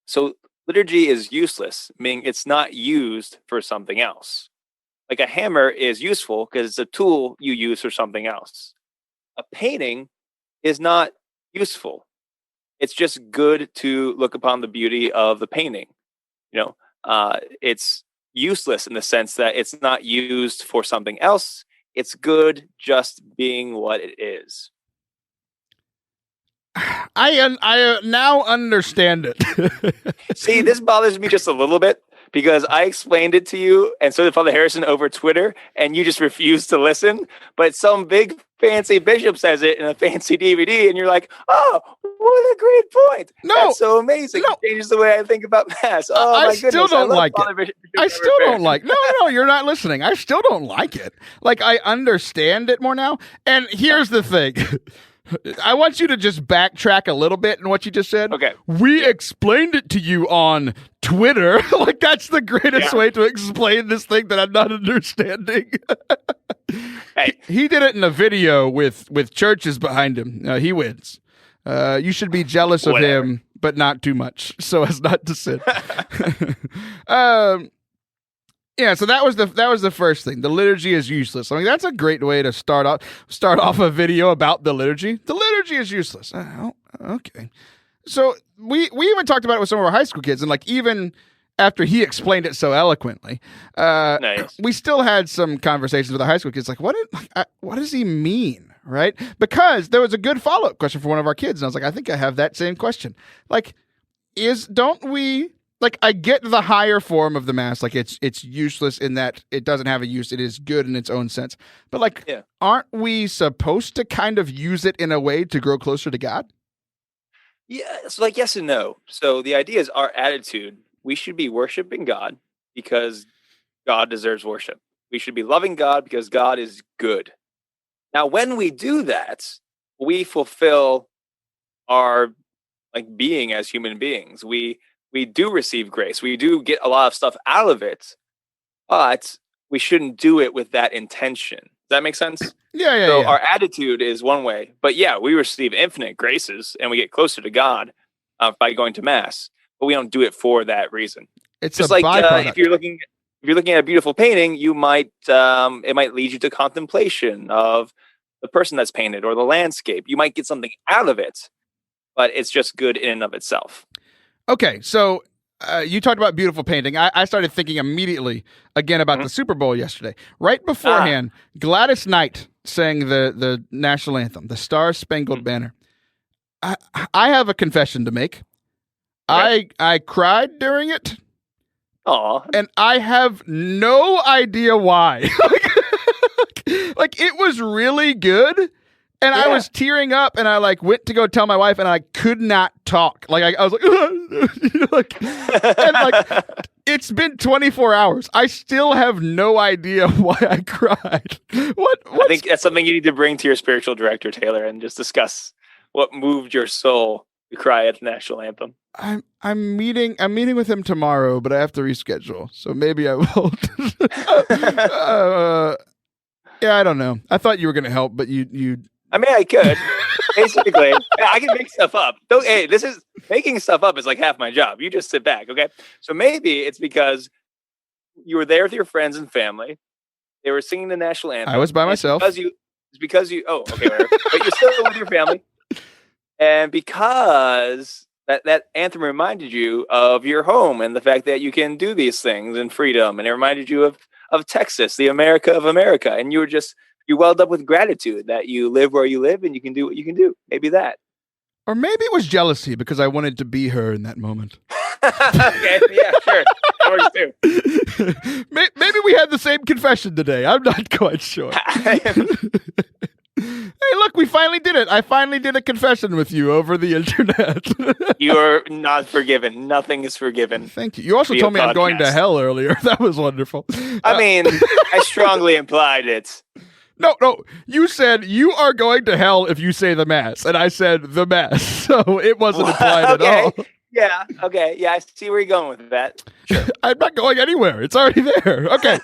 S2: So liturgy is useless, meaning it's not used for something else. Like a hammer is useful because it's a tool you use for something else. A painting is not useful. It's just good to look upon the beauty of the painting. It's useless in the sense that it's not used for something else. It's good just being what it is.
S1: I now understand it.
S2: See, this bothers me just a little bit because I explained it to you, and so did Father Harrison over Twitter, and you just refused to listen. But some big fancy bishop says it in a fancy DVD, and you're like, "Oh, what a great point!
S1: No,
S2: that's so amazing. It changes the way I think about Mass." Oh,
S1: I
S2: my
S1: still
S2: goodness.
S1: don't like it. I still don't like. No, you're not listening. I still don't like it. Like I understand it more now. And here's the thing. I want you to just backtrack a little bit in what you just said.
S2: Okay.
S1: We explained it to you on Twitter. Like that's the greatest way to explain this thing that I'm not understanding.
S2: Hey.
S1: He did it in a video with churches behind him. He wins. You should be jealous of him, but not too much, so as not to sin. Yeah, so that was the first thing. The liturgy is useless. I mean, that's a great way to start off a video about the liturgy. The liturgy is useless. Oh, okay. So we even talked about it with some of our high school kids, and like even after he explained it so eloquently, we still had some conversations with our high school kids. Like, what does he mean, right? Because there was a good follow-up question for one of our kids, and I was like, I think I have that same question. Like, don't we? Like, I get the higher form of the Mass, like it's useless in that it doesn't have a use. It is good in its own sense. But like, aren't we supposed to kind of use it in a way to grow closer to God?
S2: Yeah, so like yes and no. So the idea is our attitude. We should be worshiping God because God deserves worship. We should be loving God because God is good. Now, when we do that, we fulfill our like being as human beings. We do receive grace. We do get a lot of stuff out of it, but we shouldn't do it with that intention. Does that make sense?
S1: Yeah.
S2: So our attitude is one way, but we receive infinite graces and we get closer to God by going to Mass, but we don't do it for that reason.
S1: It's
S2: just
S1: like
S2: if you're looking at a beautiful painting, you might it might lead you to contemplation of the person that's painted or the landscape. You might get something out of it, but it's just good in and of itself.
S1: Okay, so you talked about beautiful painting. I started thinking immediately again about the Super Bowl yesterday. Right beforehand, Gladys Knight sang the national anthem, the Star Spangled Banner. I have a confession to make. I cried during it,
S2: Aw.
S1: And I have no idea why. Like it was really good. And I was tearing up, and I like went to go tell my wife, and I could not talk. Like I was like, and like it's been 24 hours. I still have no idea why I cried.
S2: I think that's something you need to bring to your spiritual director, Taylor, and just discuss what moved your soul to cry at the national anthem.
S1: I'm meeting with him tomorrow, but I have to reschedule, so maybe I won't. Yeah, I don't know. I thought you were going to help, but you.
S2: I mean, I could. Basically, I can make stuff up. Hey, making stuff up is like half my job. You just sit back, okay? So maybe it's because you were there with your friends and family. They were singing the national anthem.
S1: I was by myself.
S2: It's because you. Oh, okay, whatever. But you're still with your family, and because that anthem reminded you of your home and the fact that you can do these things in freedom, and it reminded you of Texas, the America of America, and you welled up with gratitude that you live where you live and you can do what you can do. Maybe that.
S1: Or maybe it was jealousy because I wanted to be her in that moment.
S2: Okay, yeah, sure. That works too.
S1: Maybe we had the same confession today. I'm not quite sure. Hey, look, we finally did it. I finally did a confession with you over the internet.
S2: You are not forgiven. Nothing is forgiven.
S1: Thank you. You also told me I'm going to hell earlier. That was wonderful.
S2: I mean, I strongly implied it.
S1: No. You said you are going to hell if you say the Mass. And I said the Mass. So it wasn't implied at all.
S2: Yeah. Okay. Yeah. I see where you're going with that. Sure.
S1: I'm not going anywhere. It's already there. Okay.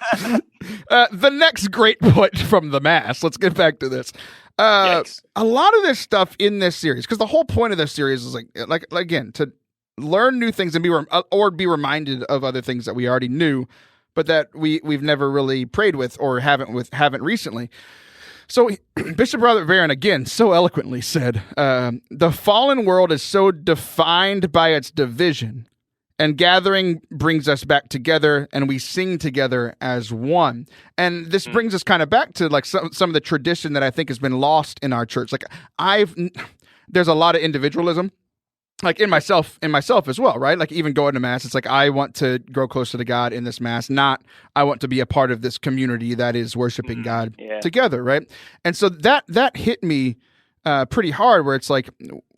S1: The next great point from the Mass. Let's get back to this. A lot of this stuff in this series, because the whole point of this series is like again, to learn new things and be reminded of other things that we already knew, but that we've never really prayed with or haven't recently. So Bishop Robert Barron, again, so eloquently said, the fallen world is so defined by its division, and gathering brings us back together, and we sing together as one. And this brings us kind of back to like some of the tradition that I think has been lost in our church. Like there's a lot of individualism, like in myself as well, right? Like even going to Mass, it's like I want to grow closer to God in this Mass, not I want to be a part of this community that is worshiping God together, right? And so that hit me pretty hard, where it's like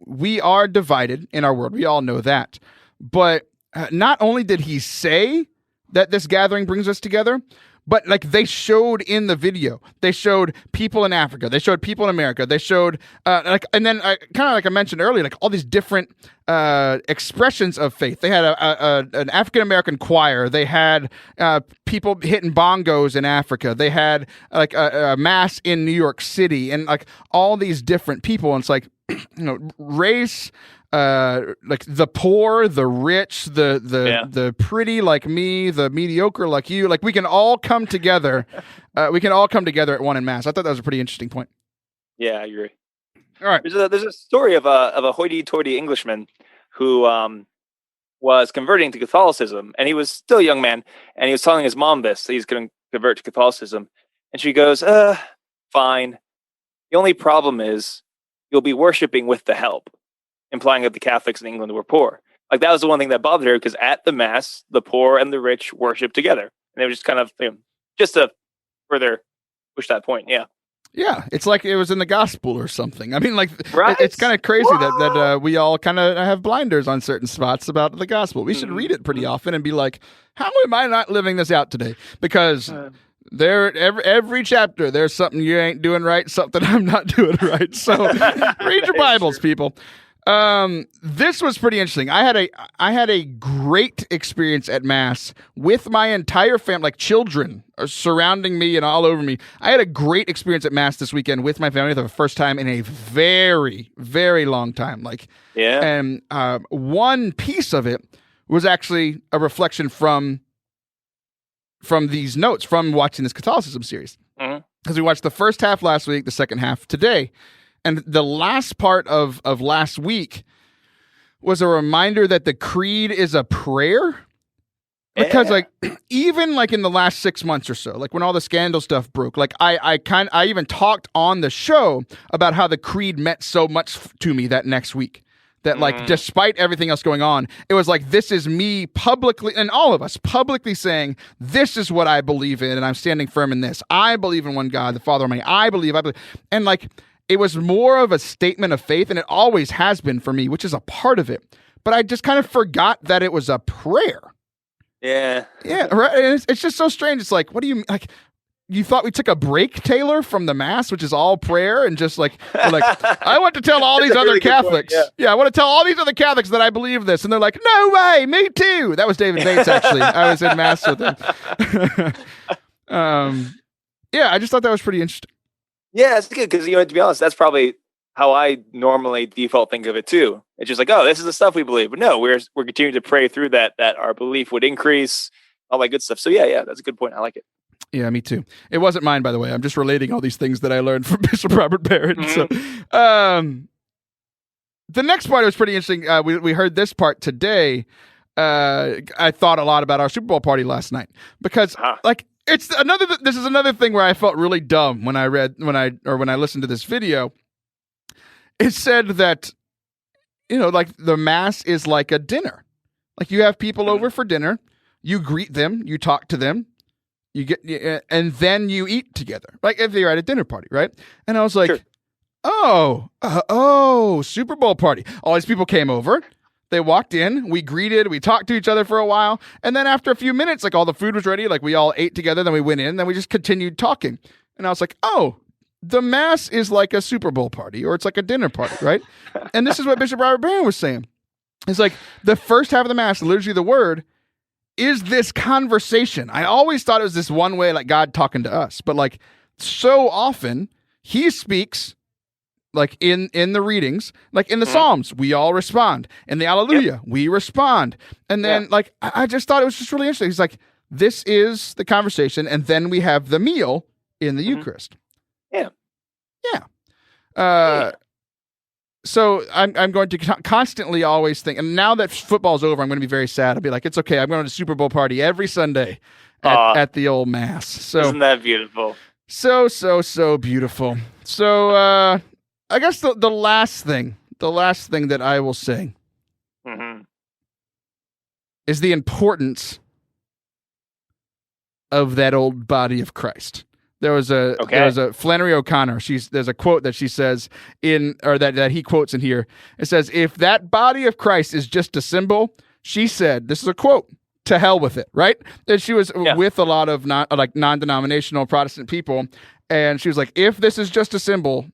S1: we are divided in our world. We all know that. But not only did he say that this gathering brings us together, but like they showed in the video, they showed people in Africa, they showed people in America, they showed and then kind of like I mentioned earlier, like all these different expressions of faith. They had an African American choir, they had people hitting bongos in Africa, they had like a Mass in New York City, and like all these different people. And it's like race. Like the poor, the rich, the pretty like me, the mediocre like you, like we can all come together. We can all come together at one in Mass. I thought that was a pretty interesting point.
S2: Yeah, I agree.
S1: All right.
S2: There's a story of a hoity-toity Englishman who was converting to Catholicism, and he was still a young man, and he was telling his mom this, that he's going to convert to Catholicism, and she goes, fine. The only problem is you'll be worshiping with the help, implying that the Catholics in England were poor. Like that was the one thing that bothered her, because at the Mass, the poor and the rich worship together. And it was just kind of, just to further push that point. Yeah. Yeah.
S1: It's like it was in the gospel or something. I mean, like,
S2: right?
S1: It's kind of crazy that we all kind of have blinders on certain spots about the gospel. We should read it pretty often and be like, how am I not living this out today? Because every chapter, there's something you ain't doing right, something I'm not doing right. So read your Bibles, people. This was pretty interesting. I had a great experience at Mass with my entire family, like children are surrounding me and all over me. I had a great experience at Mass this weekend with my family for the first time in a very, very long time. And one piece of it was actually a reflection from these notes from watching this Catholicism series. Because we watched the first half last week, the second half today. And the last part of last week was a reminder that the creed is a prayer. Because like even like in the last 6 months or so, like when all the scandal stuff broke, like I even talked on the show about how the creed meant so much to me that next week. That like, despite everything else going on, it was like, this is me publicly, and all of us publicly saying, this is what I believe in, and I'm standing firm in this. I believe in one God, the Father Almighty. I believe. And like, it was more of a statement of faith, and it always has been for me, which is a part of it. But I just kind of forgot that it was a prayer.
S2: Yeah.
S1: Yeah, right. And it's just so strange. It's like, what do you, like, you thought we took a break, Taylor, from the Mass, which is all prayer, and just like, we're like, I want to tell all these other
S2: really
S1: Catholics.
S2: Point,
S1: yeah, I want to tell all these other Catholics that I believe this. And they're like, no way, me too. That was David Bates, actually. I was in Mass with him. Yeah, I just thought that was pretty interesting.
S2: Yeah, it's good because, to be honest, that's probably how I normally default think of it too. It's just like, oh, this is the stuff we believe. But no, we're continuing to pray through that our belief would increase, all that good stuff. So yeah, that's a good point. I like it.
S1: Yeah, me too. It wasn't mine, by the way. I'm just relating all these things that I learned from Bishop Robert Barrett. So, the next part was pretty interesting. We heard this part today. I thought a lot about our Super Bowl party last night because, like, this is another thing where I felt really dumb when I listened to this video. It said that, like the Mass is like a dinner. Like you have people over for dinner, you greet them, you talk to them. You get, and then you eat together, like if you're at a dinner party, right? And I was like, sure. Super Bowl party. All these people came over, they walked in, we greeted, we talked to each other for a while, and then after a few minutes, like all the food was ready, like we all ate together, then we went in, then we just continued talking. And I was like, the Mass is like a Super Bowl party, or it's like a dinner party, right? And this is what Bishop Robert Barron was saying. It's like the first half of the Mass, liturgy of the Word, is this conversation. I always thought it was this one way, like God talking to us, but like so often he speaks like in the readings, like in the Psalms, we all respond. In the Alleluia, we respond. And then like, I just thought it was just really interesting. He's like, this is the conversation. And then we have the meal in the Eucharist.
S2: Yeah.
S1: So I'm going to constantly always think, and now that football's over, I'm going to be very sad. I'll be like, it's okay. I'm going to a Super Bowl party every Sunday at the old Mass. So
S2: isn't that beautiful?
S1: So beautiful. So I guess the last thing that I will say is the importance of that old body of Christ. There was a Flannery O'Connor. There's a quote that she says that he quotes in here. It says, if that body of Christ is just a symbol, she said, this is a quote, to hell with it, right? And she was with a lot of non-denominational Protestant people. And she was like, if this is just a symbol,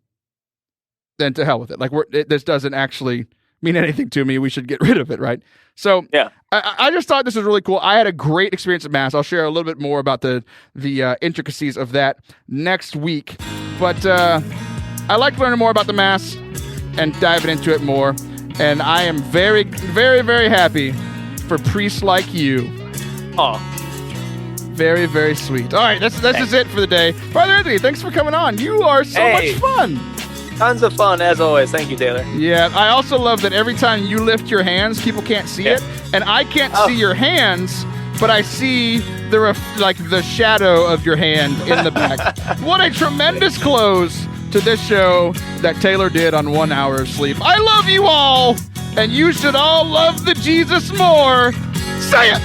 S1: then to hell with it. Like this doesn't actually mean anything to me. We should get rid of it, right? So I just thought this was really cool. I had a great experience at Mass. I'll share a little bit more about the intricacies of that next week. But I like learning more about the Mass and diving into it more. And I am very, very, very happy for priests like you.
S2: Oh,
S1: very, very sweet. All right, that's just it for the day. Father Anthony, thanks for coming on. You are so much fun.
S2: Tons of fun, as always. Thank you, Taylor.
S1: Yeah, I also love that every time you lift your hands, people can't see it. And I can't see your hands, but I see the shadow of your hand in the back. What a tremendous close to this show that Taylor did on 1 hour of sleep. I love you all, and you should all love the Jesus more. Say it!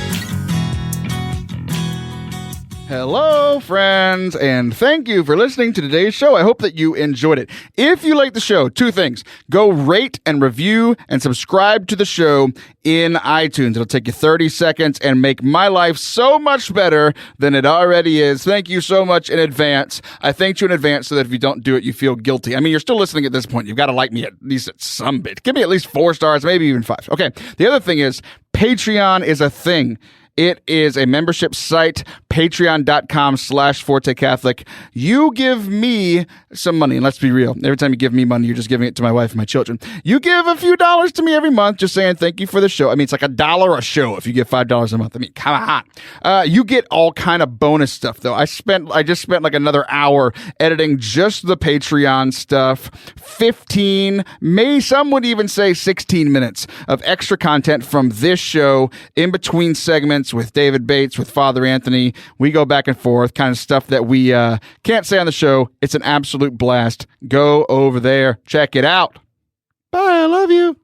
S1: Hello, friends, and thank you for listening to today's show. I hope that you enjoyed it. If you like the show, 2 things. Go rate and review and subscribe to the show in iTunes. It'll take you 30 seconds and make my life so much better than it already is. Thank you so much in advance. I thank you in advance so that if you don't do it, you feel guilty. I mean, you're still listening at this point. You've got to like me at least at some bit. Give me at least 4 stars, maybe even 5. Okay, the other thing is Patreon is a thing. It is a membership site, patreon.com/Forte Catholic. You give me some money, and let's be real. Every time you give me money, you're just giving it to my wife and my children. You give a few dollars to me every month, just saying thank you for the show. I mean, it's like $1 a show if you give $5 a month. I mean, come on. You get all kind of bonus stuff, though. I just spent like another hour editing just the Patreon stuff. 15, some would even say 16 minutes of extra content from this show in between segments with David Bates, with Father Anthony. We go back and forth, kind of stuff that we can't say on the show. It's an absolute blast. Go over there. Check it out. Bye. I love you.